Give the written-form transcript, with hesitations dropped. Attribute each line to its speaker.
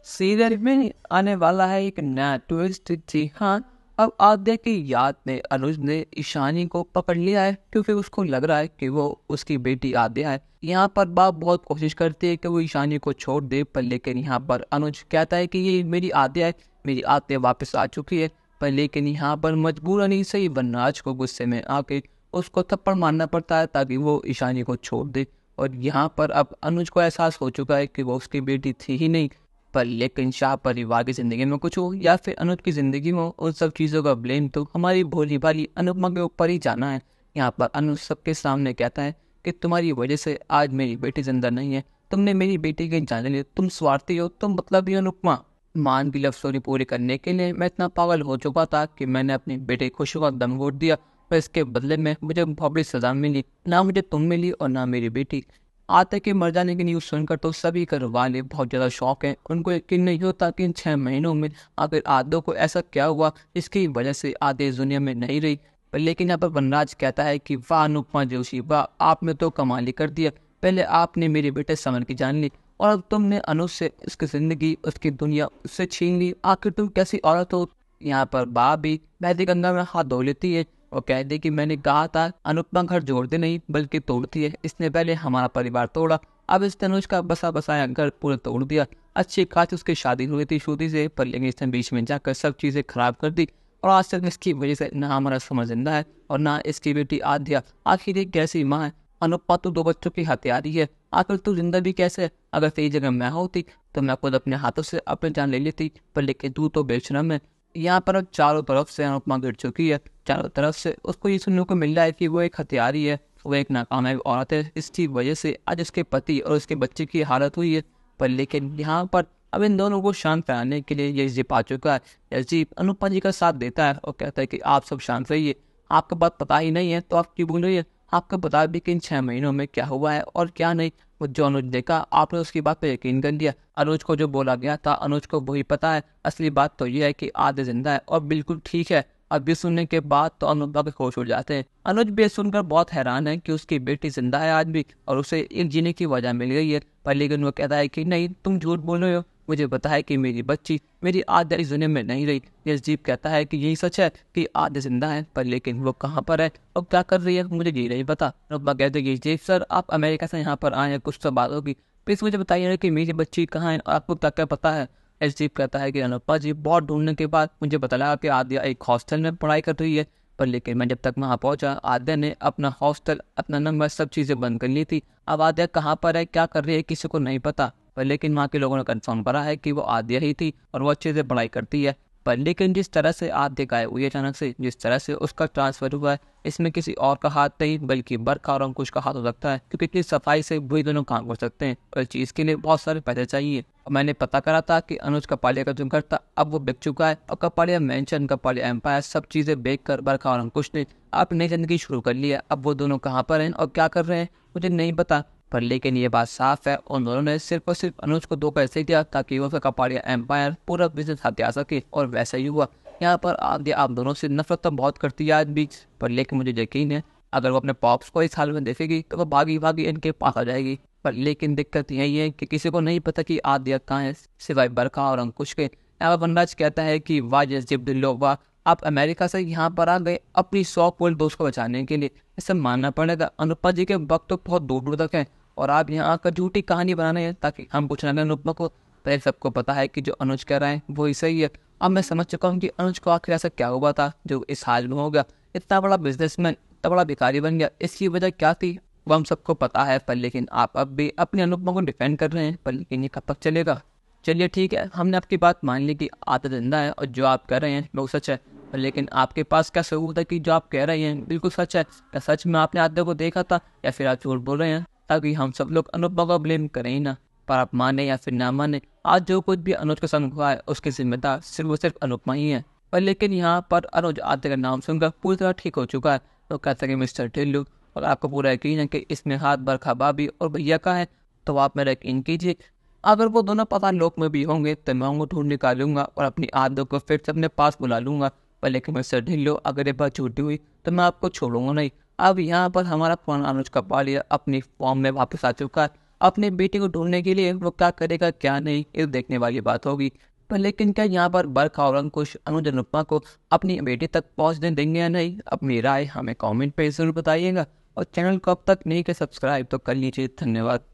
Speaker 1: Serial में आने वाला है एक नया ट्विस्ट। जी हाँ, अब आद्या की याद में अनुज ने ईशानी को पकड़ लिया है क्योंकि उसको लग रहा है कि वो उसकी बेटी आद्या है। यहाँ पर बाप बहुत कोशिश करती है कि वो ईशानी को छोड़ दे, पर लेकिन यहाँ पर अनुज कहता है कि ये मेरी आद्या है, मेरी आद्या वापस आ चुकी है। पर लेकिन यहाँ पर मजबूरन ही सही वनराज को गुस्से में आके उसको थप्पड़ मारना पड़ता है ताकि वो ईशानी को छोड़ दे। और यहाँ पर अब अनुज को एहसास हो चुका है कि वो उसकी बेटी थी ही नहीं। पर लेकिन शाह परिवार की जिंदगी में कुछ हो या फिर अनुज की जिंदगी में हो, उन सब चीज़ों का ब्लेम तो हमारी भोली भाली अनुपमा के ऊपर ही जाना है। यहाँ पर अनुज सबके सामने कहता है कि तुम्हारी वजह से आज मेरी बेटी जिंदा नहीं है, तुमने मेरी बेटी की जान ली, तुम स्वार्थी हो, तुम मतलब ही अनुपमा। मान की लव स्टोरी पूरी करने के लिए मैं इतना पागल हो चुका था कि मैंने अपनी बेटे खुशी का दम घोट दिया, पर इसके बदले में मुझे बहुत बड़ी सजा मिली। ना मुझे तुम मिली और ना मेरी बेटी। आते के मर जाने की न्यूज़ सुनकर तो सभी घर वाले बहुत ज़्यादा शौक हैं। उनको यकीन नहीं होता कि इन 6 महीनों में आखिर आदो को ऐसा क्या हुआ इसकी वजह से आधे इस दुनिया में नहीं रही। पर लेकिन यहाँ पर वनराज कहता है कि वाह अनुपमा जोशी वाह, आपने तो कमाल ही कर दिया। पहले आपने मेरे बेटे समर की जान ली और अब तुमने अनुज से उसकी ज़िंदगी, उसकी दुनिया उससे छीन ली। आखिर तुम कैसी औरत हो। यहाँ पर बाप भी मेहंदी गंगा में हाथ धो लेती है और कहते कि मैंने कहा था अनुपमा घर जोड़ते नहीं बल्कि तोड़ती है, इसने पहले हमारा परिवार तोड़ा, अब इस अनुज का बसा बसाया घर पूरा तोड़ दिया। अच्छी खासी उसकी शादी हुई थी श्रुति से, पर लेकिन इसने बीच में जाकर सब चीज़ें खराब कर दी और आज तक इसकी वजह से ना हमारा समर जिंदा है और ना इसकी बेटी आद्या। आखिर ये कैसी माँ है। अनुपमा तो 2 बच्चों की हत्यारी है, आखिर तू जिंदा भी कैसे है। अगर तेरी जगह मैं होती तो मैं खुद अपने हाथों से अपनी जान ले लेती, पर लेकिन तू तो बेशरम है। यहाँ पर अब चारों तरफ से अनुपमा गिर चुकी है। चारों तरफ से उसको ये सुनने को मिल रहा है कि वो एक हत्यारी है, वो एक नाकामयाब औरत है, इसकी वजह से आज उसके पति और उसके बच्चे की हालत हुई है। पर लेकिन यहाँ पर अब इन दोनों को शांत कराने के लिए यजीब आ चुका है। यजीब अनुपमा जी का साथ देता है और कहता है कि आप सब शांत रहिए, आपको बात पता ही नहीं है तो आप क्यों बोल रही है, आपको बता भी कि इन 6 महीनों में क्या हुआ है और क्या नहीं। वो जो अनुज देखा आपने उसकी बात पर यकीन कर लिया। अनुज को जो बोला गया था अनुज को वही पता है। असली बात तो ये है कि आधे जिंदा है और बिल्कुल ठीक है। अब ये सुनने के बाद तो अनुपमा के होश उड़ जाते हैं। अनुज भी सुनकर बहुत हैरान है कि उसकी बेटी जिंदा है आज भी और उसे एक जीने की वजह मिल गई है। पर लेकिन वो कहता है कि नहीं, तुम झूठ बोल रहे हो, मुझे पता है कि मेरी बच्ची, मेरी आद्या इस दुनिया में नहीं रही। यजीब कहता है कि यही सच है कि आद्या जिंदा है, पर लेकिन वो कहाँ पर है और क्या कर रही है मुझे ये नहीं पता। अनुपमा कहते हैं यजीब सर, आप अमेरिका से यहाँ पर आए हैं, कुछ तो बात होगी, प्लीज मुझे बताइए कि मेरी बच्ची कहाँ है और आपको क्या क्या पता है। एसजीप कहता है कि अनुपमा जी, बहुत ढूंढने के बाद मुझे पता लगा कि आद्या एक हॉस्टल में पढ़ाई कर रही है, पर लेकिन मैं जब तक वहाँ पहुँचा आद्या ने अपना हॉस्टल, अपना नंबर, सब चीज़ें बंद कर ली थी। अब आद्या कहाँ पर है, क्या कर रही है, किसी को नहीं पता। पर लेकिन वहाँ के लोगों ने कंफर्म करा है कि वो आद्या ही थी और वो अच्छे से पढ़ाई करती है। पर लेकिन जिस तरह से आद्या गायब हुई अचानक से, जिस तरह से उसका ट्रांसफर हुआ है, इसमें किसी और का हाथ नहीं बल्कि बरखा और अंकुश का हाथ हो सकता है, क्योंकि इतनी सफाई से वही दोनों काम कर सकते हैं और इस चीज़ के लिए बहुत सारे पैसे चाहिए। और मैंने पता करा था कि अनुज कपाड़िया का जो घर था अब वो बिक चुका है और कपाड़िया मैंशन, कपाड़िया एम्पायर, सब चीज़ें बेच कर बरखा और अंकुश ने अपनी नई जिंदगी शुरू कर ली है। अब वो दोनों कहाँ पर हैं और क्या कर रहे हैं मुझे नहीं पता। पर लेकिन ये बात साफ है, उन दोनों ने सिर्फ और सिर्फ अनुज को 2 पैसे दिया ताकि वो कपाड़िया एम्पायर पूरा बिजनेस हथिया सके और वैसा ही हुआ। यहाँ पर आद्या आप दोनों से नफरत तो बहुत करती है आज भी, पर लेकिन मुझे यकीन है अगर वो अपने पॉप्स को इस हाल में देखेगी तो वो भागी भागी इनके पास आ जाएगी। पर लेकिन दिक्कत यही है कि किसी को नहीं पता कि आद्या कहाँ है सिवाय बरखा और अंकुश के। यहाँ पर वनराज कहता है कि वाह जजीब दिल्लो वाह, आप अमेरिका से यहाँ पर आ गए अपनी 100 पोल दोस्त को बचाने के लिए। ऐसा मानना पड़ेगा अनुपमा जी के वक्त तो बहुत दूर दूर तक है और आप यहाँ आकर झूठी कहानी बनाने हैं ताकि हम पूछना लगे अनुपमा को। पहले सबको पता है कि जो अनुज कह रहा है वही सही है। अब मैं समझ चुका हूँ कि अनुज को आखिर ऐसा क्या हुआ था जो इस हाल में हो गया। इतना बड़ा बिजनेसमैन, इतना बड़ा भिखारी बन गया, इसकी वजह क्या थी वो हम सबको पता है। पर लेकिन आप अब भी अपनी अनुपमा को डिफेंड कर रहे हैं, पर लेकिन ये कब तक चलेगा। चलिए ठीक है, हमने आपकी बात मान ली कि आदत जिंदा है और जो आप कह रहे हैं वो सच है, पर लेकिन आपके पास क्या सबूत है कि जो आप कह रहे हैं बिल्कुल सच है। क्या सच में आपने आद्या को देखा था या फिर आप झूठ बोल रहे हैं ताकि हम सब लोग अनुपमा को ब्लेम करें ही ना। पर आप माने या फिर ना माने, आज जो कुछ भी अनुज के संग हुआ है उसकी जिम्मेदार सिर्फ और सिर्फ अनुपमा ही है। पर लेकिन यहाँ पर अनुज आद्या का नाम सुनकर पूरी तरह ठीक हो चुका है। तो कहते हैं कि मिस्टर ढिल्लू, और आपको पूरा यकीन है कि इसमें हाथ बरखा भाभी और भैया का है, तो आप मेरा यकीन कीजिए अगर वो दोनों पता लोक में भी होंगे तो मैं उनको ढूंढ निकालूंगा और अपनी आदतों को फिर से अपने पास बुला लूंगा। पर लेकिन मिस्टर ढिल्लो, अगर ये बात झूठी हुई तो मैं आपको छोड़ूंगा नहीं। अब यहाँ पर हमारा पुराना अनुज कपाड़िया अपनी फॉर्म में वापस आ चुका है। अपनी बेटी को ढूंढने के लिए वो क्या करेगा क्या नहीं, ये देखने वाली बात होगी। पर लेकिन क्या यहाँ पर बर्खा और अंकुश अनुज अनुपमा को अपनी बेटी तक पहुँचने देंगे या नहीं? अपनी राय हमें कमेंट पे जरूर बताइएगा और चैनल को अब तक नहीं किया सब्सक्राइब तो कर लीजिए। धन्यवाद।